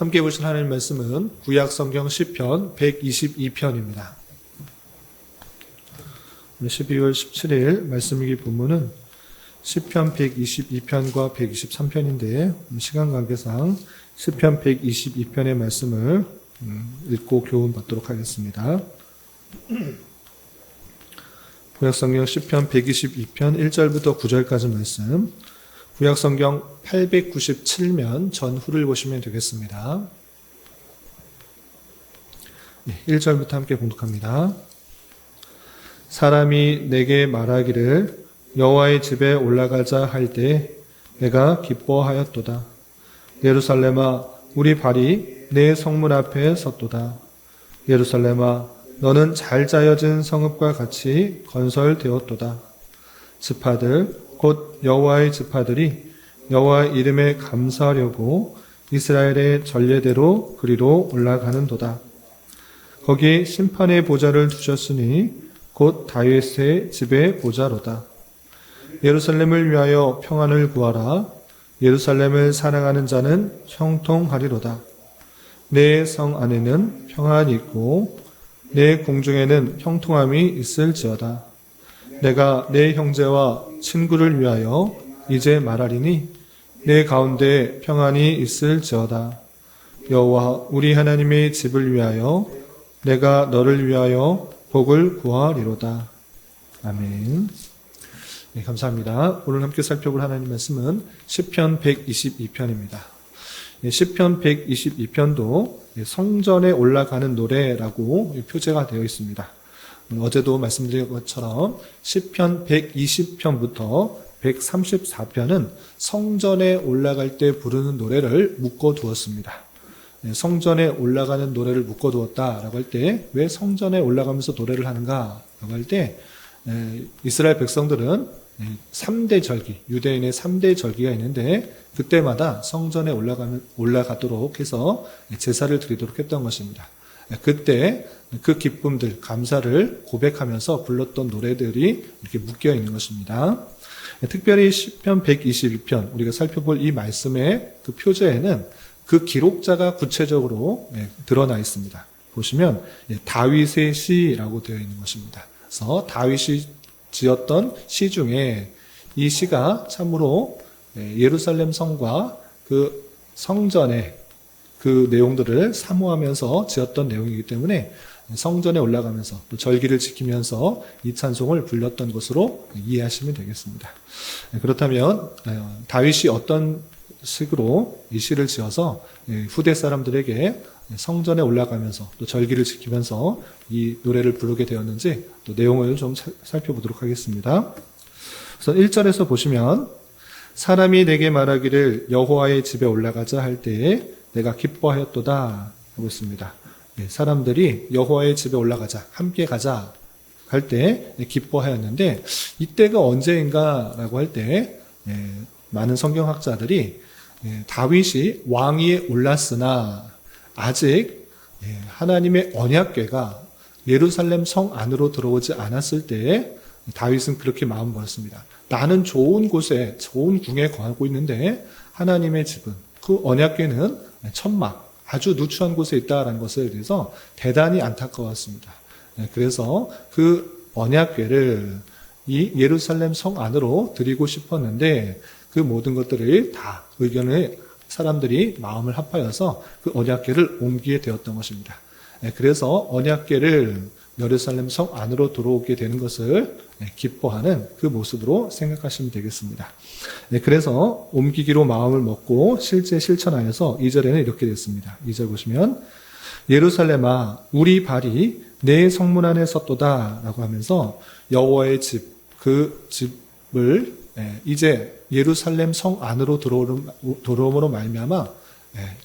함께 보신 하나님 말씀은 구약 성경 시편 122편입니다. 12월 17일 말씀일기 본문은 시편 122편과 123편인데 시간 관계상 시편 122편의 말씀을 읽고 교훈 받도록 하겠습니다. 구약성경 시편 122편 1절부터 9절까지 말씀, 구약성경 897면 전후를 보시면 되겠습니다. 1절부터 함께 봉독합니다. 사람이 내게 말하기를 여호와의 집에 올라가자 할 때 내가 기뻐하였도다. 예루살렘아, 우리 발이 내 성문 앞에 섰도다. 예루살렘아, 너는 잘 짜여진 성읍과 같이 건설되었도다. 지파들 곧 여호와의 지파들이 여호와 이름에 감사하려고 이스라엘의 전례대로 그리로 올라가는도다. 거기 심판의 보좌를 두셨으니 곧 다윗의 집의 보좌로다. 예루살렘을 위하여 평안을 구하라. 예루살렘을 사랑하는 자는 형통하리로다. 내 성 안에는 평안이 있고 내 궁중에는 형통함이 있을지어다. 내가 내 형제와 친구를 위하여 이제 말하리니 내 가운데 평안이 있을지어다. 여호와 우리 하나님의 집을 위하여 내가 너를 위하여 복을 구하리로다. 아멘. 네, 감사합니다. 오늘 함께 살펴볼 하나님 말씀은 시편 122편입니다. 시편 122편도 성전에 올라가는 노래라고 표제가 되어 있습니다. 어제도 말씀드린 것처럼 시편 120편부터 134편은 성전에 올라갈 때 부르는 노래를 묶어두었습니다. 성전에 올라가는 노래를 묶어두었다라고 할 때 왜 성전에 올라가면서 노래를 하는가라고 할 때 이스라엘 백성들은 3대 절기, 유대인의 3대 절기가 있는데 그때마다 성전에 올라가도록 해서 제사를 드리도록 했던 것입니다. 그때 그 기쁨들, 감사를 고백하면서 불렀던 노래들이 이렇게 묶여 있는 것입니다. 특별히 시편 122편 우리가 살펴볼 이 말씀의 그 표제에는 그 기록자가 구체적으로 드러나 있습니다. 보시면 다윗의 시라고 되어 있는 것입니다. 그래서 다윗이 지었던 시 중에 이 시가 참으로 예루살렘 성과 그 성전의 그 내용들을 사모하면서 지었던 내용이기 때문에 성전에 올라가면서 또 절기를 지키면서 이 찬송을 불렀던 것으로 이해하시면 되겠습니다. 그렇다면 다윗이 어떤 식으로 이 시를 지어서 후대 사람들에게 성전에 올라가면서 또 절기를 지키면서 이 노래를 부르게 되었는지 또 내용을 좀 살펴보도록 하겠습니다. 그래서 1절에서 보시면 사람이 내게 말하기를 여호와의 집에 올라가자 할 때에 내가 기뻐하였도다 하고 있습니다. 사람들이 여호와의 집에 올라가자, 함께 가자 할 때 기뻐하였는데 이때가 언제인가라고 할 때 많은 성경학자들이 다윗이 왕위에 올랐으나 아직 하나님의 언약궤가 예루살렘 성 안으로 들어오지 않았을 때에 다윗은 그렇게 마음 먹었습니다. 나는 좋은 곳에 좋은 궁에 거하고 있는데 하나님의 집은 그 언약궤는 천막 아주 누추한 곳에 있다라는 것에 대해서 대단히 안타까웠습니다. 그래서 그 언약궤를 이 예루살렘 성 안으로 드리고 싶었는데 그 모든 것들을 다 의견을 사람들이 마음을 합하여서 그 언약궤를 옮기게 되었던 것입니다. 그래서 언약궤를 예루살렘 성 안으로 들어오게 되는 것을 기뻐하는 그 모습으로 생각하시면 되겠습니다. 그래서 옮기기로 마음을 먹고 실제 실천하여서 2절에는 이렇게 됐습니다. 2절 보시면 예루살렘아 우리 발이 내 성문 안에 섰도다 라고 하면서 여호와의 집, 그 집을 이제 예루살렘 성 안으로 들어옴으로 말미암아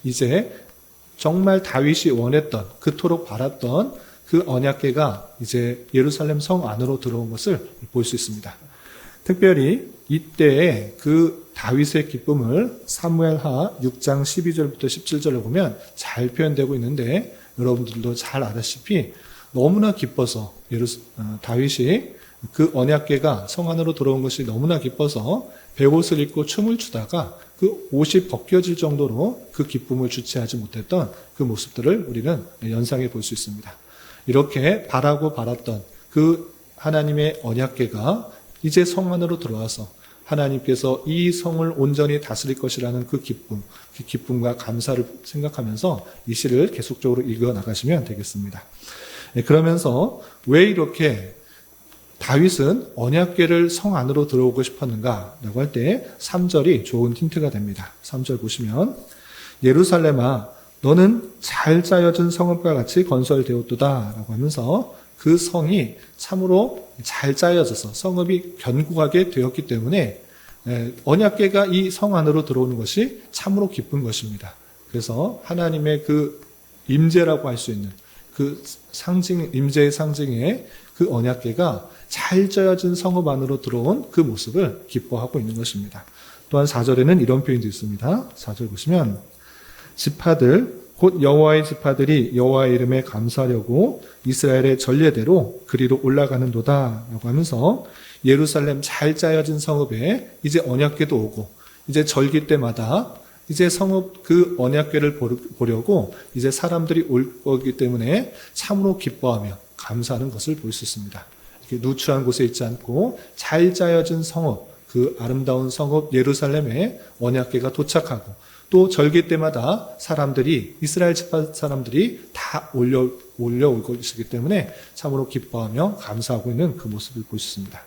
이제 정말 다윗이 원했던 그토록 바랐던 그 언약궤가 이제 예루살렘 성 안으로 들어온 것을 볼 수 있습니다. 특별히 이때의 그 다윗의 기쁨을 사무엘하 6장 12절부터 17절을 보면 잘 표현되고 있는데 여러분들도 잘 아다시피 너무나 기뻐서 다윗이 그 언약궤가 성 안으로 들어온 것이 너무나 기뻐서 베옷을 입고 춤을 추다가 그 옷이 벗겨질 정도로 그 기쁨을 주체하지 못했던 그 모습들을 우리는 연상해 볼 수 있습니다. 이렇게 바라고 바랐던 그 하나님의 언약궤가 이제 성 안으로 들어와서 하나님께서 이 성을 온전히 다스릴 것이라는 그 기쁨과 감사를 생각하면서 이 시를 계속적으로 읽어 나가시면 되겠습니다. 그러면서 왜 이렇게 다윗은 언약궤를 성 안으로 들어오고 싶었는가라고 할 때 3절이 좋은 힌트가 됩니다. 3절 보시면 예루살렘아 너는 잘 짜여진 성읍과 같이 건설되었도다 라고 하면서 그 성이 참으로 잘 짜여져서 성읍이 견고하게 되었기 때문에 언약궤가 이 성 안으로 들어오는 것이 참으로 기쁜 것입니다. 그래서 하나님의 그 임재라고 할 수 있는 그 상징, 임재의 상징의 그 언약궤가 잘 짜여진 성읍 안으로 들어온 그 모습을 기뻐하고 있는 것입니다. 또한 4절에는 이런 표현도 있습니다. 4절 보시면 지파들 곧 여호와의 지파들이 여호와의 이름에 감사하려고 이스라엘의 전례대로 그리로 올라가는도다 라고 하면서 예루살렘 잘 짜여진 성읍에 이제 언약궤도 오고 이제 절기 때마다 이제 성읍 그 언약궤를 보려고 이제 사람들이 올 거기 때문에 참으로 기뻐하며 감사하는 것을 볼 수 있습니다. 이렇게 누추한 곳에 있지 않고 잘 짜여진 성읍, 그 아름다운 성읍 예루살렘에 언약궤가 도착하고 또 절기 때마다 사람들이 이스라엘 지파 사람들이 다 올려올 것이기 때문에 참으로 기뻐하며 감사하고 있는 그 모습을 볼 수 있습니다.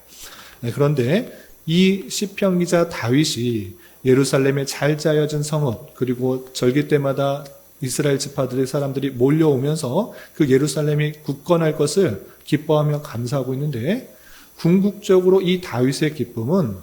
그런데 이 시편 기자 다윗이 예루살렘에 잘 짜여진 성읍 그리고 절기 때마다 이스라엘 지파들의 사람들이 몰려오면서 그 예루살렘이 굳건할 것을 기뻐하며 감사하고 있는데 궁극적으로 이 다윗의 기쁨은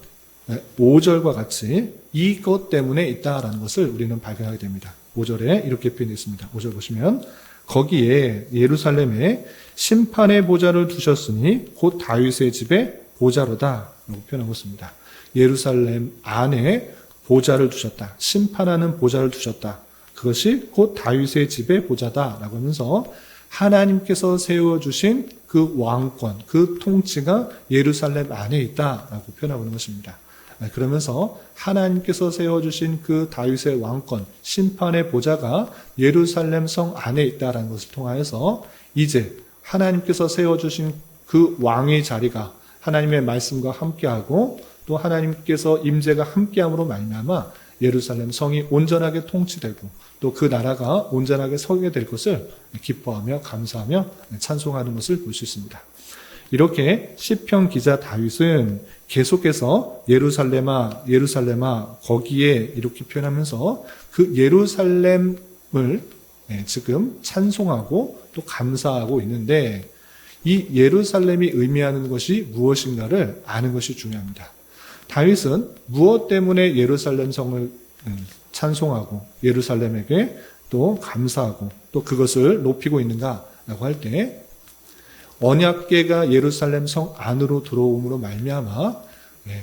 5절과 같이 이것 때문에 있다라는 것을 우리는 발견하게 됩니다. 5절에 이렇게 표현했습니다. 5절 보시면 거기에 예루살렘에 심판의 보좌를 두셨으니 곧 다윗의 집에 보좌로다 라고 표현하고 있습니다. 예루살렘 안에 보좌를 두셨다. 심판하는 보좌를 두셨다. 그것이 곧 다윗의 집의 보좌다라고 하면서 하나님께서 세워주신 그 왕권, 그 통치가 예루살렘 안에 있다라고 표현하고 있는 것입니다. 그러면서 하나님께서 세워주신 그 다윗의 왕권, 심판의 보좌가 예루살렘 성 안에 있다라는 것을 통하여서 이제 하나님께서 세워주신 그 왕의 자리가 하나님의 말씀과 함께하고 또 하나님께서 임재가 함께함으로 말미암아 예루살렘 성이 온전하게 통치되고 또 그 나라가 온전하게 서게 될 것을 기뻐하며 감사하며 찬송하는 것을 볼 수 있습니다. 이렇게 시편 기자 다윗은 계속해서 예루살렘아 예루살렘아 거기에 이렇게 표현하면서 그 예루살렘을 지금 찬송하고 또 감사하고 있는데 이 예루살렘이 의미하는 것이 무엇인가를 아는 것이 중요합니다. 다윗은 무엇 때문에 예루살렘 성을 찬송하고 예루살렘에게 또 감사하고 또 그것을 높이고 있는가라고 할 때 언약궤가 예루살렘 성 안으로 들어옴으로 말미암아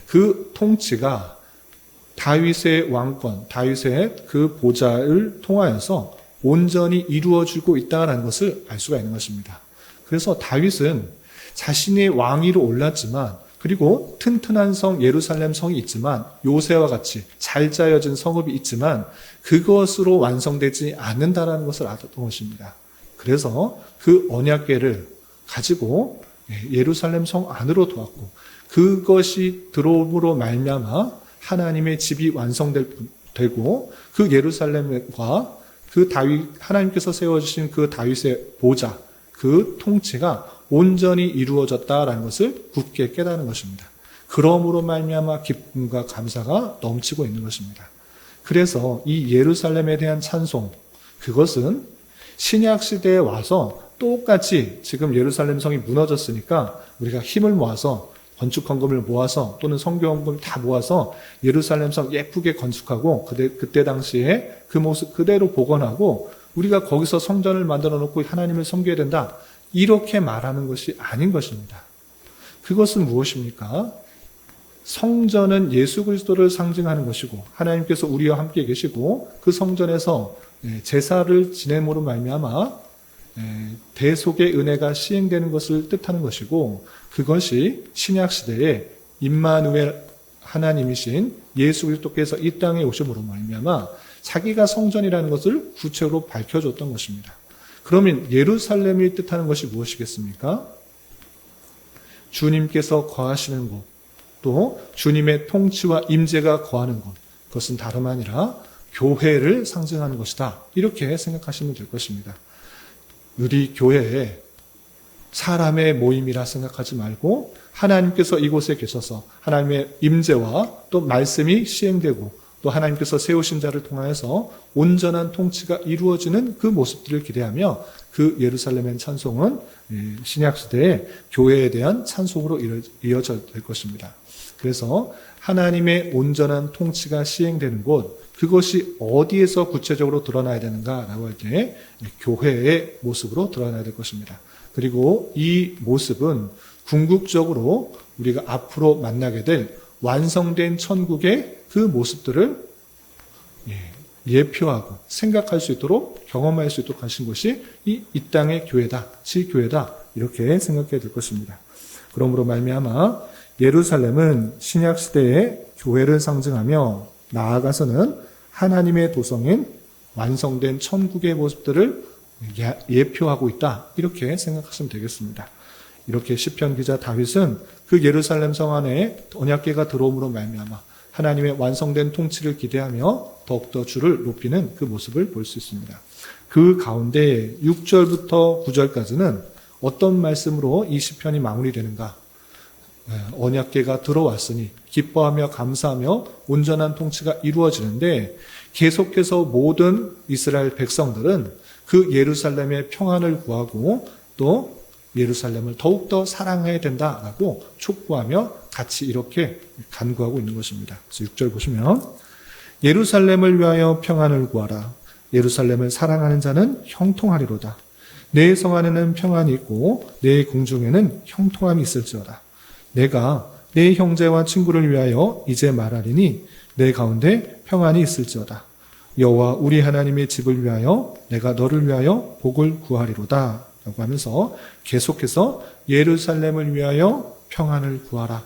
그 통치가 다윗의 왕권, 다윗의 그 보좌를 통하여서 온전히 이루어지고 있다는 것을 알 수가 있는 것입니다. 그래서 다윗은 자신의 왕위로 올랐지만 그리고 튼튼한 성 예루살렘 성이 있지만 요새와 같이 잘 짜여진 성읍이 있지만 그것으로 완성되지 않는다라는 것을 알았던 것입니다. 그래서 그 언약궤를 가지고 예루살렘 성 안으로 도왔고 그것이 들어옴으로 말미암아 하나님의 집이 완성되고 그 예루살렘과 그 다윗 하나님께서 세워주신 그 다윗의 보좌 그 통치가 온전히 이루어졌다라는 것을 굳게 깨닫는 것입니다. 그러므로 말미암아 기쁨과 감사가 넘치고 있는 것입니다. 그래서 이 예루살렘에 대한 찬송 그것은 신약 시대에 와서 똑같이 지금 예루살렘 성이 무너졌으니까 우리가 힘을 모아서 건축 헌금을 모아서 또는 성교 헌금을 다 모아서 예루살렘 성 예쁘게 건축하고 그때 당시에 그 모습 그대로 복원하고 우리가 거기서 성전을 만들어 놓고 하나님을 섬겨야 된다. 이렇게 말하는 것이 아닌 것입니다. 그것은 무엇입니까? 성전은 예수 그리스도를 상징하는 것이고 하나님께서 우리와 함께 계시고 그 성전에서 제사를 지냄으로 말미암아 대속의 은혜가 시행되는 것을 뜻하는 것이고 그것이 신약 시대에 임마누엘 하나님이신 예수 그리스도께서 이 땅에 오심으로 말미암아 자기가 성전이라는 것을 구체적으로 밝혀줬던 것입니다. 그러면 예루살렘이 뜻하는 것이 무엇이겠습니까? 주님께서 거하시는 곳, 또 주님의 통치와 임재가 거하는 곳, 그것은 다름 아니라 교회를 상징하는 것이다. 이렇게 생각하시면 될 것입니다. 우리 교회에 사람의 모임이라 생각하지 말고 하나님께서 이곳에 계셔서 하나님의 임재와 또 말씀이 시행되고 또 하나님께서 세우신 자를 통하여서 온전한 통치가 이루어지는 그 모습들을 기대하며 그 예루살렘의 찬송은 신약시대의 교회에 대한 찬송으로 이어져 될 것입니다. 그래서 하나님의 온전한 통치가 시행되는 곳, 그것이 어디에서 구체적으로 드러나야 되는가라고 할 때 교회의 모습으로 드러나야 될 것입니다. 그리고 이 모습은 궁극적으로 우리가 앞으로 만나게 될 완성된 천국의 그 모습들을 예표하고 생각할 수 있도록 경험할 수 있도록 하신 것이 이 땅의 교회다, 지교회다 이렇게 생각해야 될 것입니다. 그러므로 말미암아 예루살렘은 신약시대의 교회를 상징하며 나아가서는 하나님의 도성인 완성된 천국의 모습들을 예표하고 있다 이렇게 생각하시면 되겠습니다. 이렇게 시편 기자 다윗은 그 예루살렘 성 안에 언약궤가 들어옴으로 말미암아 하나님의 완성된 통치를 기대하며 더욱더 주를 높이는 그 모습을 볼 수 있습니다. 그 가운데 6절부터 9절까지는 어떤 말씀으로 이 시편이 마무리되는가? 언약궤가 들어왔으니 기뻐하며 감사하며 온전한 통치가 이루어지는데 계속해서 모든 이스라엘 백성들은 그 예루살렘의 평안을 구하고 또 예루살렘을 더욱더 사랑해야 된다라고 촉구하며 같이 이렇게 간구하고 있는 것입니다. 그래서 6절 보시면 예루살렘을 위하여 평안을 구하라. 예루살렘을 사랑하는 자는 형통하리로다. 내 성 안에는 평안이 있고 내 궁중에는 형통함이 있을지어다. 내가 내 형제와 친구를 위하여 이제 말하리니 내 가운데 평안이 있을지어다. 여호와 우리 하나님의 집을 위하여 내가 너를 위하여 복을 구하리로다 라고 하면서 계속해서 예루살렘을 위하여 평안을 구하라.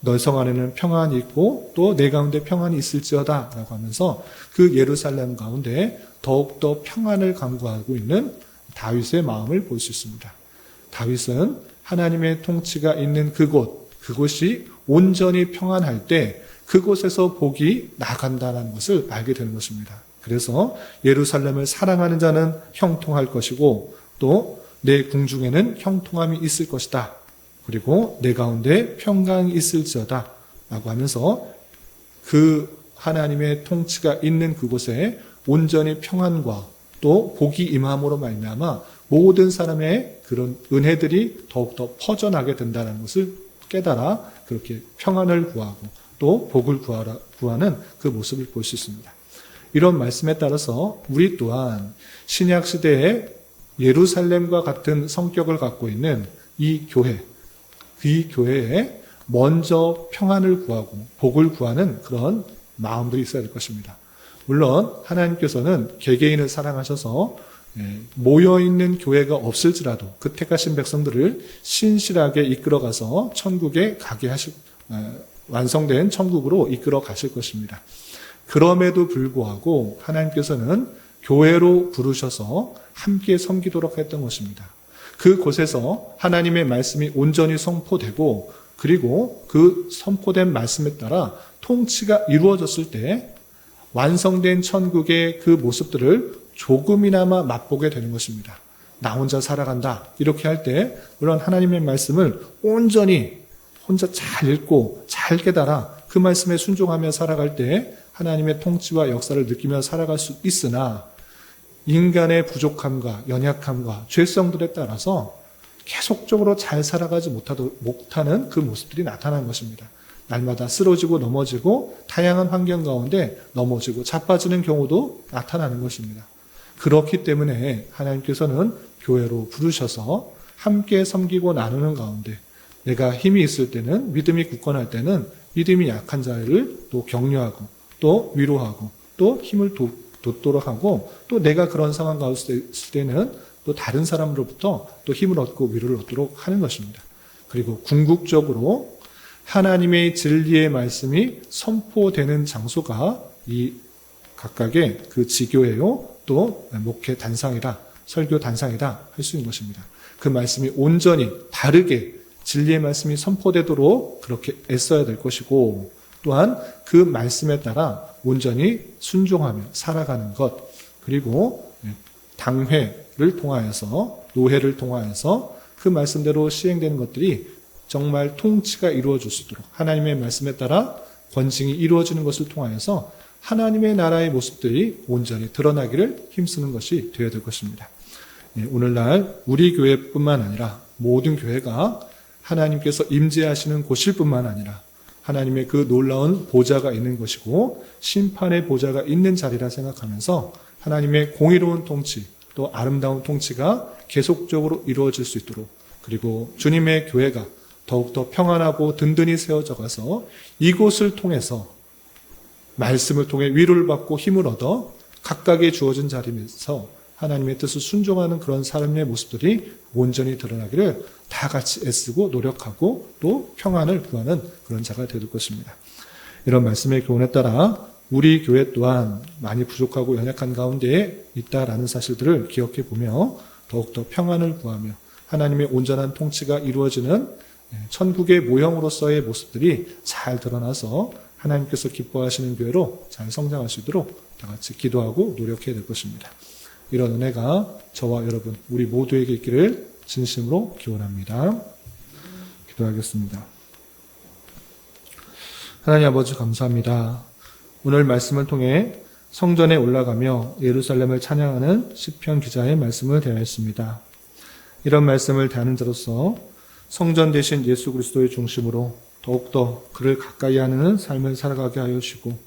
너 성 안에는 평안이 있고 또 내 가운데 평안이 있을지어다 라고 하면서 그 예루살렘 가운데 더욱더 평안을 간구하고 있는 다윗의 마음을 볼 수 있습니다. 다윗은 하나님의 통치가 있는 그곳이 온전히 평안할 때 그곳에서 복이 나간다는 것을 알게 되는 것입니다. 그래서 예루살렘을 사랑하는 자는 형통할 것이고 또 내 궁중에는 형통함이 있을 것이다. 그리고 내 가운데 평강이 있을지어다 라고 하면서 그 하나님의 통치가 있는 그곳에 온전히 평안과 또 복이 임함으로 말미암아 모든 사람의 그런 은혜들이 더욱더 퍼져나게 된다는 것을 깨달아 그렇게 평안을 구하고 또 복을 구하는 그 모습을 볼 수 있습니다. 이런 말씀에 따라서 우리 또한 신약시대에 예루살렘과 같은 성격을 갖고 있는 이 교회에 먼저 평안을 구하고 복을 구하는 그런 마음들이 있어야 될 것입니다. 물론 하나님께서는 개개인을 사랑하셔서 모여있는 교회가 없을지라도 그 택하신 백성들을 신실하게 이끌어가서 천국에 가게 완성된 천국으로 이끌어 가실 것입니다. 그럼에도 불구하고 하나님께서는 교회로 부르셔서 함께 섬기도록 했던 것입니다. 그곳에서 하나님의 말씀이 온전히 선포되고 그리고 그 선포된 말씀에 따라 통치가 이루어졌을 때 완성된 천국의 그 모습들을 조금이나마 맛보게 되는 것입니다. 나 혼자 살아간다 이렇게 할 때 물론 하나님의 말씀을 온전히 혼자 잘 읽고 잘 깨달아 그 말씀에 순종하며 살아갈 때 하나님의 통치와 역사를 느끼며 살아갈 수 있으나 인간의 부족함과 연약함과 죄성들에 따라서 계속적으로 잘 살아가지 못하는 그 모습들이 나타나는 것입니다. 날마다 쓰러지고 넘어지고 다양한 환경 가운데 넘어지고 자빠지는 경우도 나타나는 것입니다. 그렇기 때문에 하나님께서는 교회로 부르셔서 함께 섬기고 나누는 가운데 내가 힘이 있을 때는 믿음이 굳건할 때는 믿음이 약한 자를 또 격려하고 또 위로하고 또 힘을 돋도록 하고 또 내가 그런 상황 가운데 있을 때는 또 다른 사람으로부터 또 힘을 얻고 위로를 얻도록 하는 것입니다. 그리고 궁극적으로 하나님의 진리의 말씀이 선포되는 장소가 이 각각의 그 지교예요. 또 목회 단상이다, 설교 단상이다 할 수 있는 것입니다. 그 말씀이 온전히 다르게 진리의 말씀이 선포되도록 그렇게 애써야 될 것이고, 또한 그 말씀에 따라 온전히 순종하며 살아가는 것, 그리고 당회를 통하여서, 노회를 통하여서 그 말씀대로 시행되는 것들이 정말 통치가 이루어질 수 있도록, 하나님의 말씀에 따라 권징이 이루어지는 것을 통하여서 하나님의 나라의 모습들이 온전히 드러나기를 힘쓰는 것이 되어야 될 것입니다. 오늘날 우리 교회뿐만 아니라 모든 교회가 하나님께서 임재하시는 곳일 뿐만 아니라 하나님의 그 놀라운 보좌가 있는 것이고 심판의 보좌가 있는 자리라 생각하면서 하나님의 공의로운 통치, 또 아름다운 통치가 계속적으로 이루어질 수 있도록, 그리고 주님의 교회가 더욱더 평안하고 든든히 세워져 가서 이곳을 통해서 말씀을 통해 위로를 받고 힘을 얻어 각각의 주어진 자리에서 하나님의 뜻을 순종하는 그런 삶의 모습들이 온전히 드러나기를 다 같이 애쓰고 노력하고 또 평안을 구하는 그런 자가 될 것입니다. 이런 말씀의 교훈에 따라 우리 교회 또한 많이 부족하고 연약한 가운데에 있다라는 사실들을 기억해 보며 더욱더 평안을 구하며 하나님의 온전한 통치가 이루어지는 천국의 모형으로서의 모습들이 잘 드러나서 하나님께서 기뻐하시는 교회로 잘 성장할 수 있도록 다 같이 기도하고 노력해야 될 것입니다. 이런 은혜가 저와 여러분, 우리 모두에게 있기를 진심으로 기원합니다. 기도하겠습니다. 하나님 아버지 감사합니다. 오늘 말씀을 통해 성전에 올라가며 예루살렘을 찬양하는 시편 기자의 말씀을 대하였습니다. 이런 말씀을 대하는 자로서 성전 대신 예수 그리스도의 중심으로 더욱더 그를 가까이 하는 삶을 살아가게 하여 주시고,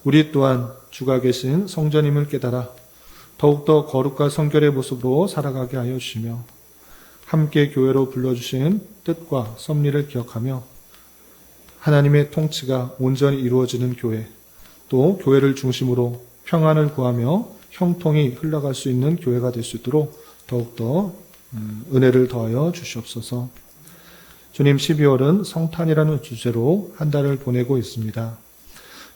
우리 또한 주가 계신 성전임을 깨달아 더욱더 거룩과 성결의 모습으로 살아가게 하여 주시며, 함께 교회로 불러주신 뜻과 섭리를 기억하며 하나님의 통치가 온전히 이루어지는 교회, 또 교회를 중심으로 평안을 구하며 형통이 흘러갈 수 있는 교회가 될 수 있도록 더욱더 은혜를 더하여 주시옵소서. 주님, 12월은 성탄이라는 주제로 한 달을 보내고 있습니다.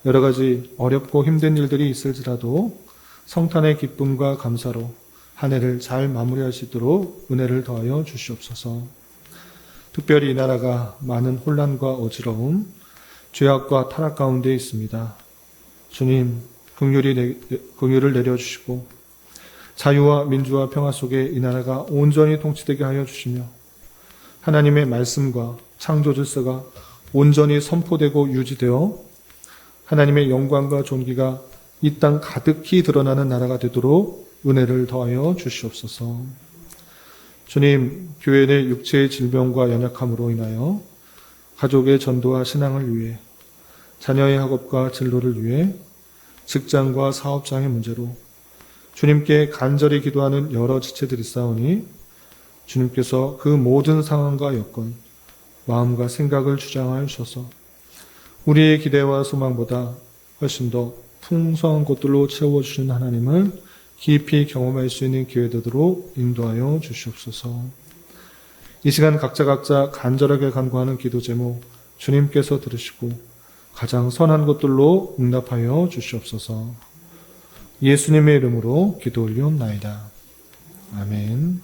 여러 가지 어렵고 힘든 일들이 있을지라도 성탄의 기쁨과 감사로 한 해를 잘 마무리할 수 있도록 은혜를 더하여 주시옵소서. 특별히 이 나라가 많은 혼란과 어지러움, 죄악과 타락 가운데 있습니다. 주님, 긍휼을 내려주시고 자유와 민주와 평화 속에 이 나라가 온전히 통치되게 하여 주시며 하나님의 말씀과 창조 질서가 온전히 선포되고 유지되어 하나님의 영광과 존귀가 이 땅 가득히 드러나는 나라가 되도록 은혜를 더하여 주시옵소서. 주님, 교회 내 육체의 질병과 연약함으로 인하여 가족의 전도와 신앙을 위해, 자녀의 학업과 진로를 위해, 직장과 사업장의 문제로 주님께 간절히 기도하는 여러 지체들이 있사오니 주님께서 그 모든 상황과 여건, 마음과 생각을 주장하여 주셔서 우리의 기대와 소망보다 훨씬 더 풍성한 것들로 채워주시는 하나님을 깊이 경험할 수 있는 기회 되도록 인도하여 주시옵소서. 이 시간 각자 간절하게 간구하는 기도 제목 주님께서 들으시고 가장 선한 것들로 응답하여 주시옵소서. 예수님의 이름으로 기도 올리옵나이다. 아멘.